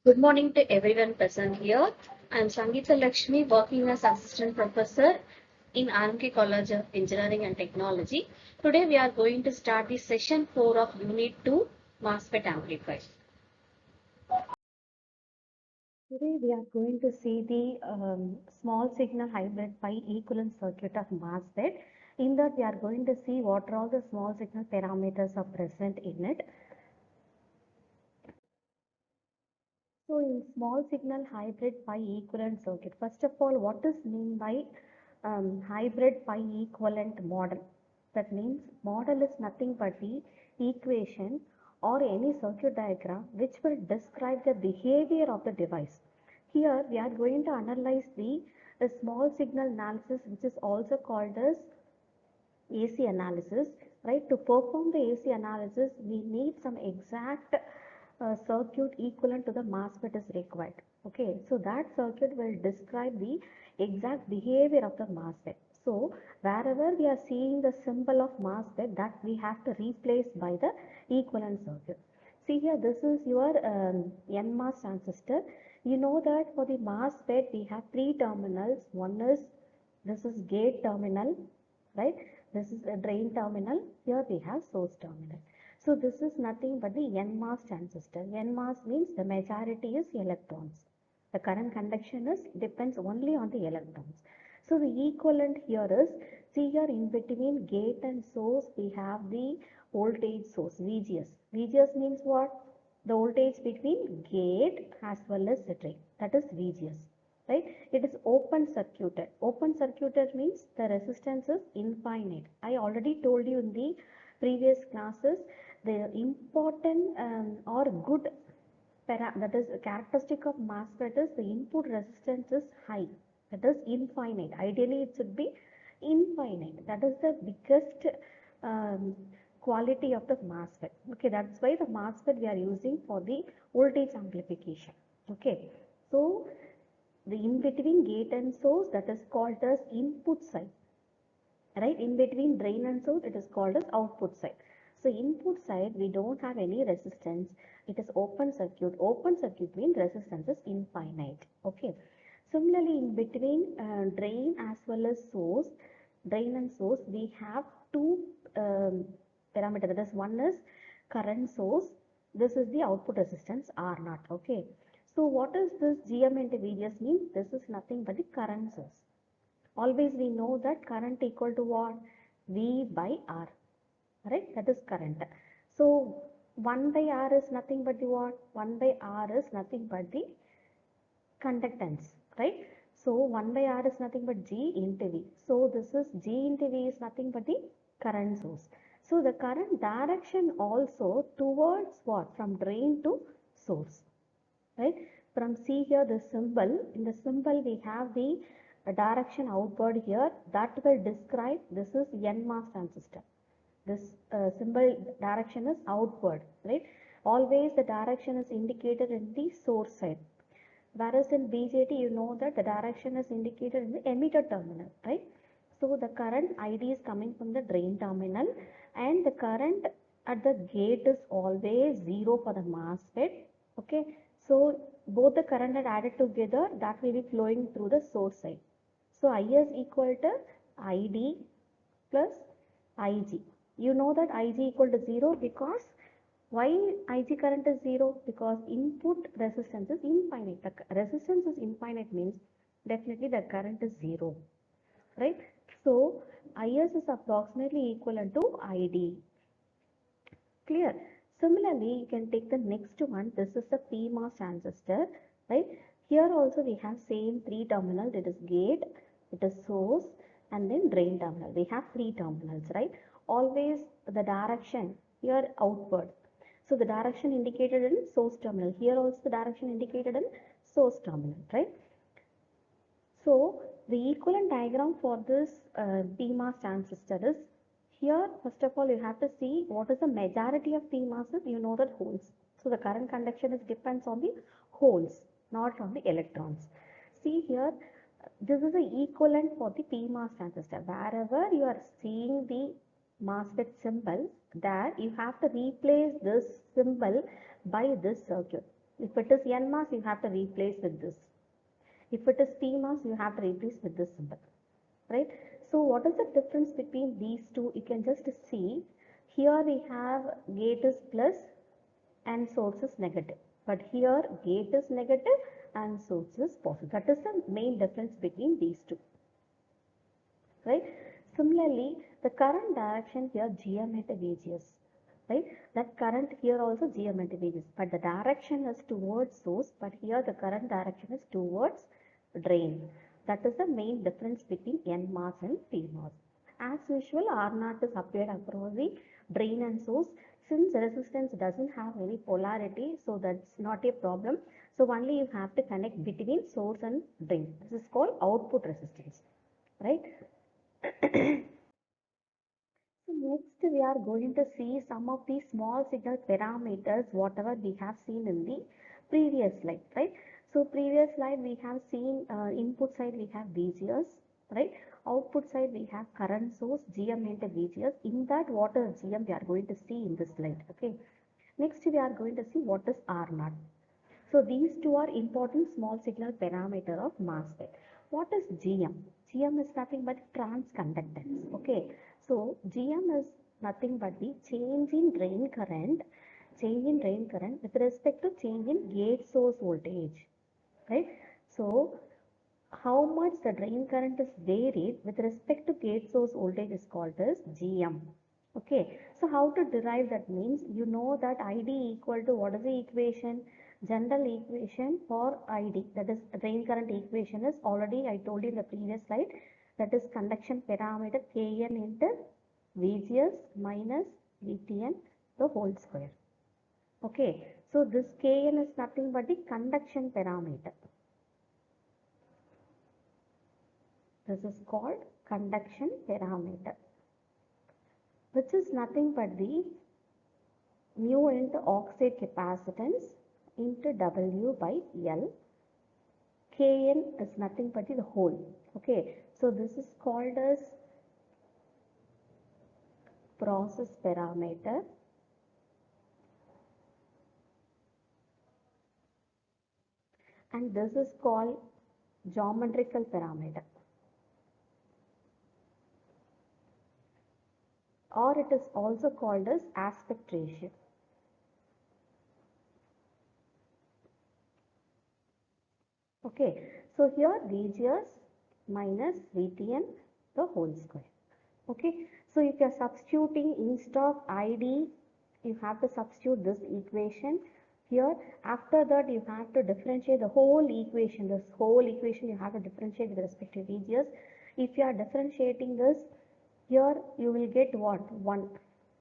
Good morning to everyone present here. I am Sangeeta Lakshmi, working as Assistant Professor in R.M.K College of Engineering and Technology. Today we are going to start the session 4 of Unit 2, MOSFET Amplifier. Today we are going to see the small signal hybrid pi equivalent circuit of MOSFET. In that we are going to see what are all the small signal parameters are present in it. So in small signal hybrid pi equivalent circuit, first of all, what is mean by hybrid pi equivalent model? That means model is nothing but the equation or any circuit diagram which will describe the behavior of the device. Here we are going to analyze the small signal analysis, which is also called as AC analysis, right? To perform the AC analysis, we need some exact circuit equivalent to the MOSFET is required. Okay, so that circuit will describe the exact behavior of the MOSFET. So wherever we are seeing the symbol of MOSFET, that we have to replace by the equivalent circuit. See here, this is your NMOS transistor. You know that for the MOSFET, we have three terminals. One is, this is gate terminal, right? This is a drain terminal. Here we have source terminal. So this is nothing but the NMOS transistor. NMOS means the majority is electrons. The current conduction is depends only on the electrons. So the equivalent here is, see here in between gate and source we have the voltage source VGS. VGS means what? The voltage between gate as well as the drain. That is VGS. Right? It is open circuited. Open circuited means the resistance is infinite. I already told you in the previous classes, the important or good that is a characteristic of MOSFET is the input resistance is high. That is infinite. Ideally, it should be infinite. That is the biggest um, quality of the MOSFET. Okay, that's why the MOSFET we are using for the voltage amplification. Okay, so the in between gate and source, that is called as input side, right? In between drain and source, it is called as output side. So input side we don't have any resistance, it is open circuit. Open circuit means resistance is infinite. Okay, similarly in between drain as well as source, drain and source, we have two parameters. That is, one is current source, this is the output resistance R0. Okay, so what is this GM into VGS means? This is nothing but the current source. Always we know that current equal to what? V by R, right? That is current. So 1 by R is nothing but the what? 1 by R is nothing but the conductance, right? So 1 by R is nothing but G into V. So this is G into V is nothing but the current source. So the current direction also towards what? From drain to source, right? From see here the symbol, in the symbol we have the direction outward here, that will describe this is NMOS transistor. This symbol direction is outward, right? Always the direction is indicated in the source side. Whereas in BJT, you know that the direction is indicated in the emitter terminal, right? So the current ID is coming from the drain terminal, and the current at the gate is always 0 for the MOSFET. Okay, so both the current are added together, that will be flowing through the source side. So I is equal to ID plus Ig. You know that Ig equal to 0 because why Ig current is 0? Because input resistance is infinite. The resistance is infinite means definitely the current is 0, right? So Is is approximately equivalent to Id. Clear? Similarly, you can take the next one. This is the PMOS transistor, right? Here also we have same three terminals. It is gate, it is source, and then drain terminal. We have three terminals, right? Always the direction here outward. So the direction indicated in source terminal. Here also the direction indicated in source terminal, right? So the equivalent diagram for this PMOS transistor is here. First of all, you have to see what is the majority of PMOS is. You know that holes. So the current conduction is depends on the holes, not on the electrons. See here, this is the equivalent for the PMOS transistor. Wherever you are seeing the MOSFET symbol, there you have to replace this symbol by this circuit. If it is N mass, you have to replace with this. If it is P mass, you have to replace with this symbol, right? So what is the difference between these two? You can just see, here we have gate is plus and source is negative. But here gate is negative and source is positive. That is the main difference between these two, right? Similarly, the current direction here GM into VGS, right? That current here also GM into VGS, but the direction is towards source, but here the current direction is towards drain. That is the main difference between N mass and P mass. As usual, R naught is applied across the drain and source. Since resistance doesn't have any polarity, so that's not a problem. So only you have to connect between source and drain. This is called output resistance, right? So next we are going to see some of the small signal parameters whatever we have seen in the previous slide, right? So previous slide we have seen input side we have VGS, right? Output side we have current source GM into VGS. In that what is GM we are going to see in this slide, okay? Next we are going to see what is R naught. So these two are important small signal parameter of MOSFET. What is GM? GM is nothing but transconductance. Okay. So GM is nothing but the change in drain current with respect to change in gate source voltage. Right. So how much the drain current is varied with respect to gate source voltage is called as GM. Okay, so how to derive that means you know that ID equal to what is the equation? General equation for ID, that is drain current equation is already I told you in the previous slide, that is conduction parameter Kn into VGS minus VTN the whole square. Okay, so this Kn is nothing but the conduction parameter. This is called conduction parameter, which is nothing but the mu into oxide capacitance into W by L. Kn is nothing but the whole. Okay, so this is called as process parameter, and this is called geometrical parameter, or it is also called as aspect ratio. Okay, so here VGS minus VTN the whole square. Okay, so if you are substituting instead of ID, you have to substitute this equation here. After that, you have to differentiate the whole equation. This whole equation you have to differentiate with respect to VGS. If you are differentiating this, here you will get what? 1,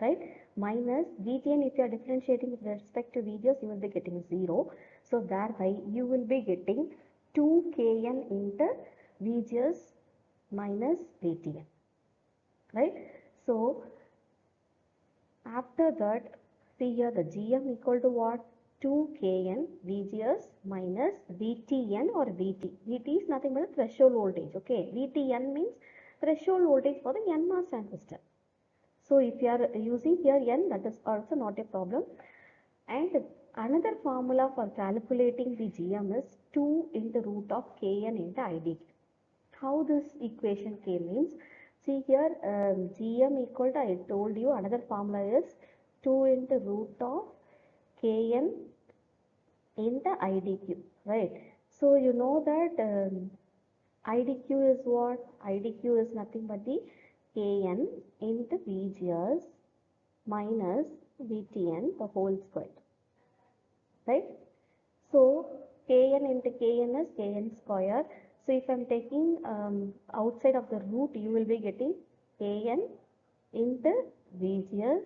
right? Minus VTN, if you are differentiating with respect to VGS, you will be getting 0. So thereby, you will be getting 2 Kn into VGS minus VTN, right? So after that, see here the GM equal to what? 2 Kn VGS minus VTN or VT. VT is nothing but a threshold voltage. Okay, VTN means threshold voltage for the NMOS transistor. So if you are using here N, that is also not a problem. And another formula for calculating the GM is 2 into root of Kn into ID. How this equation came means, see here GM equal to, I told you another formula is 2 into root of Kn into IDQ, right? So you know that IDQ is what? IDQ is nothing but the Kn into VGS minus VTN the whole square, right? So Kn into Kn is Kn square. So if I am taking outside of the root, you will be getting Kn into VGS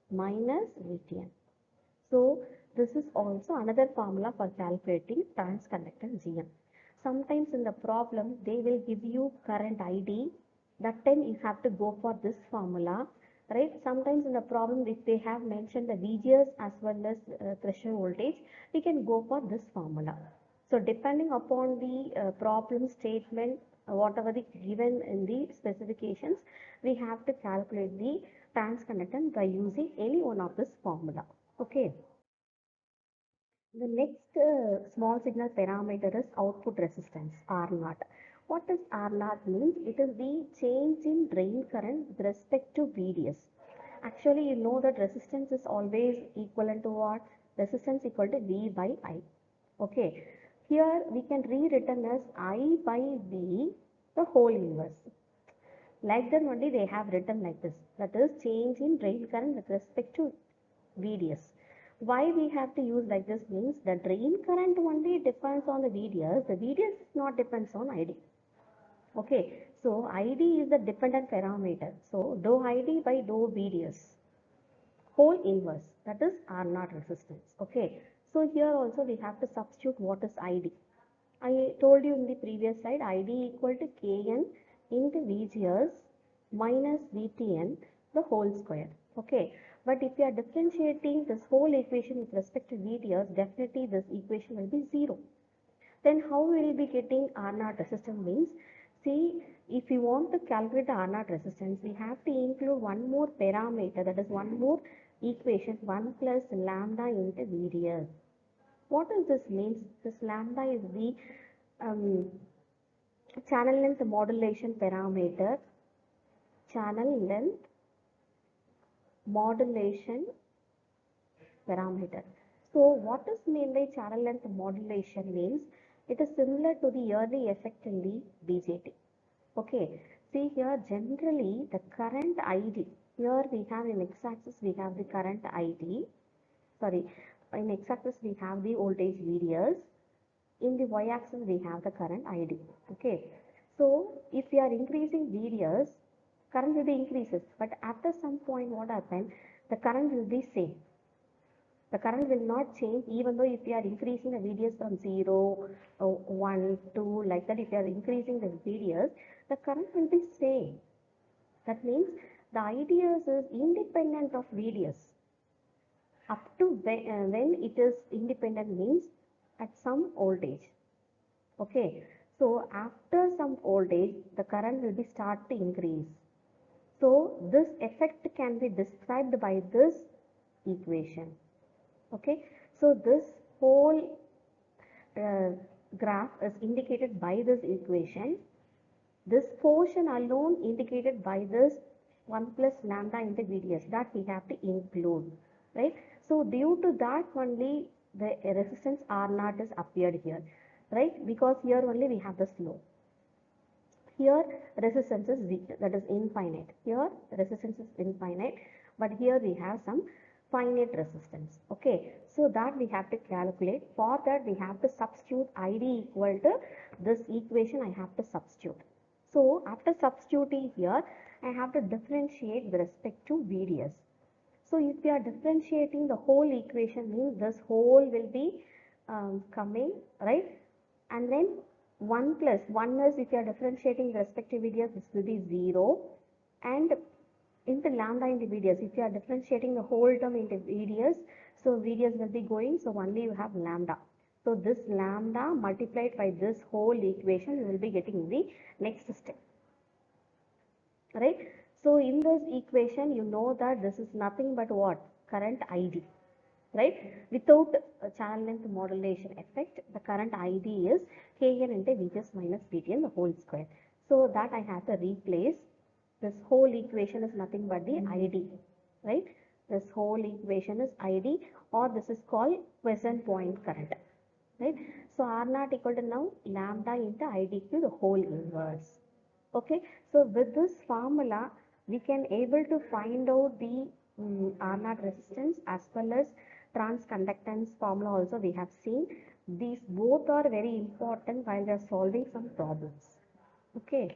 minus VTN. So this is also another formula for calculating transconductance GM. Sometimes in the problem, they will give you current ID. That time you have to go for this formula, right? Sometimes in the problem, if they have mentioned the VGS as well as threshold voltage, we can go for this formula. So depending upon the problem statement, whatever the given in the specifications, we have to calculate the transconductance by using any one of this formula. Okay. The next small signal parameter is output resistance R naught. What does R naught means? It is the change in drain current with respect to VDS. Actually, you know that resistance is always equivalent to what? Resistance equal to V by I. Okay. Here we can rewritten as I by V the whole inverse. Like that only they have written like this. That is change in drain current with respect to VDS. Why we have to use like this means the drain current only depends on the VDS. The VDS not depends on ID. Okay, so ID is the dependent parameter. So dou ID by dou VDS whole inverse, that is R naught resistance. Okay, so here also we have to substitute what is ID. I told you in the previous slide ID equal to Kn into VGS minus VTn the whole square. Okay, but if you are differentiating this whole equation with respect to VDS, definitely this equation will be 0. Then how we will be getting R naught resistance means, see, if you want to calculate the R naught resistance, we have to include one more parameter, that is one more equation, 1 plus lambda into VDS. What does this mean? This lambda is the um, channel length modulation parameter, channel length modulation parameter. So what is mean by channel length modulation means it is similar to the early effect in the BJT. Okay, see here generally the current ID, here we have in x-axis we have the current ID, sorry, in x-axis we have the voltage VDS, in the y-axis we have the current ID. Okay, so if we are increasing VDS, current will be increases, but after some point what happens, the current will be same. The current will not change even though if you are increasing the VDS from 0, 1, 2, like that, if you are increasing the VDS, the current will be same. That means the IDS is independent of VDS. Up to when it is independent means at some voltage. Okay, so after some voltage, the current will be start to increase. So this effect can be described by this equation. Okay, so this whole uh, graph is indicated by this equation. This portion alone indicated by this 1 plus lambda into VDS that we have to include, right? So due to that only the resistance R naught is appeared here, right? Because here only we have the slope. Here resistance is that is infinite. Here resistance is infinite, but here we have some finite resistance. Okay, so that we have to calculate. For that we have to substitute ID equal to this equation. I have to substitute. So after substituting here, I have to differentiate with respect to VDS. So if we are differentiating the whole equation means this whole will be coming, right? And then 1 plus 1 is if you are differentiating respective VDS, this will be 0. And into lambda into VDS, if you are differentiating the whole term into VDS, so VDS will be going, so only you have lambda. So this lambda multiplied by this whole equation, you will be getting the next step, right? So in this equation, you know that this is nothing but what? Current ID, right? Without channel length modulation effect, the current ID is Kn into Vgs minus Vtn the whole square. So that I have to replace. This whole equation is nothing but the ID, right? This whole equation is ID, or this is called quiescent point current, right? So R naught equal to now lambda into IDQ the whole inverse. Okay, so with this formula, we can able to find out the R naught resistance as well as transconductance formula also we have seen. These both are very important while we are solving some problems. Okay.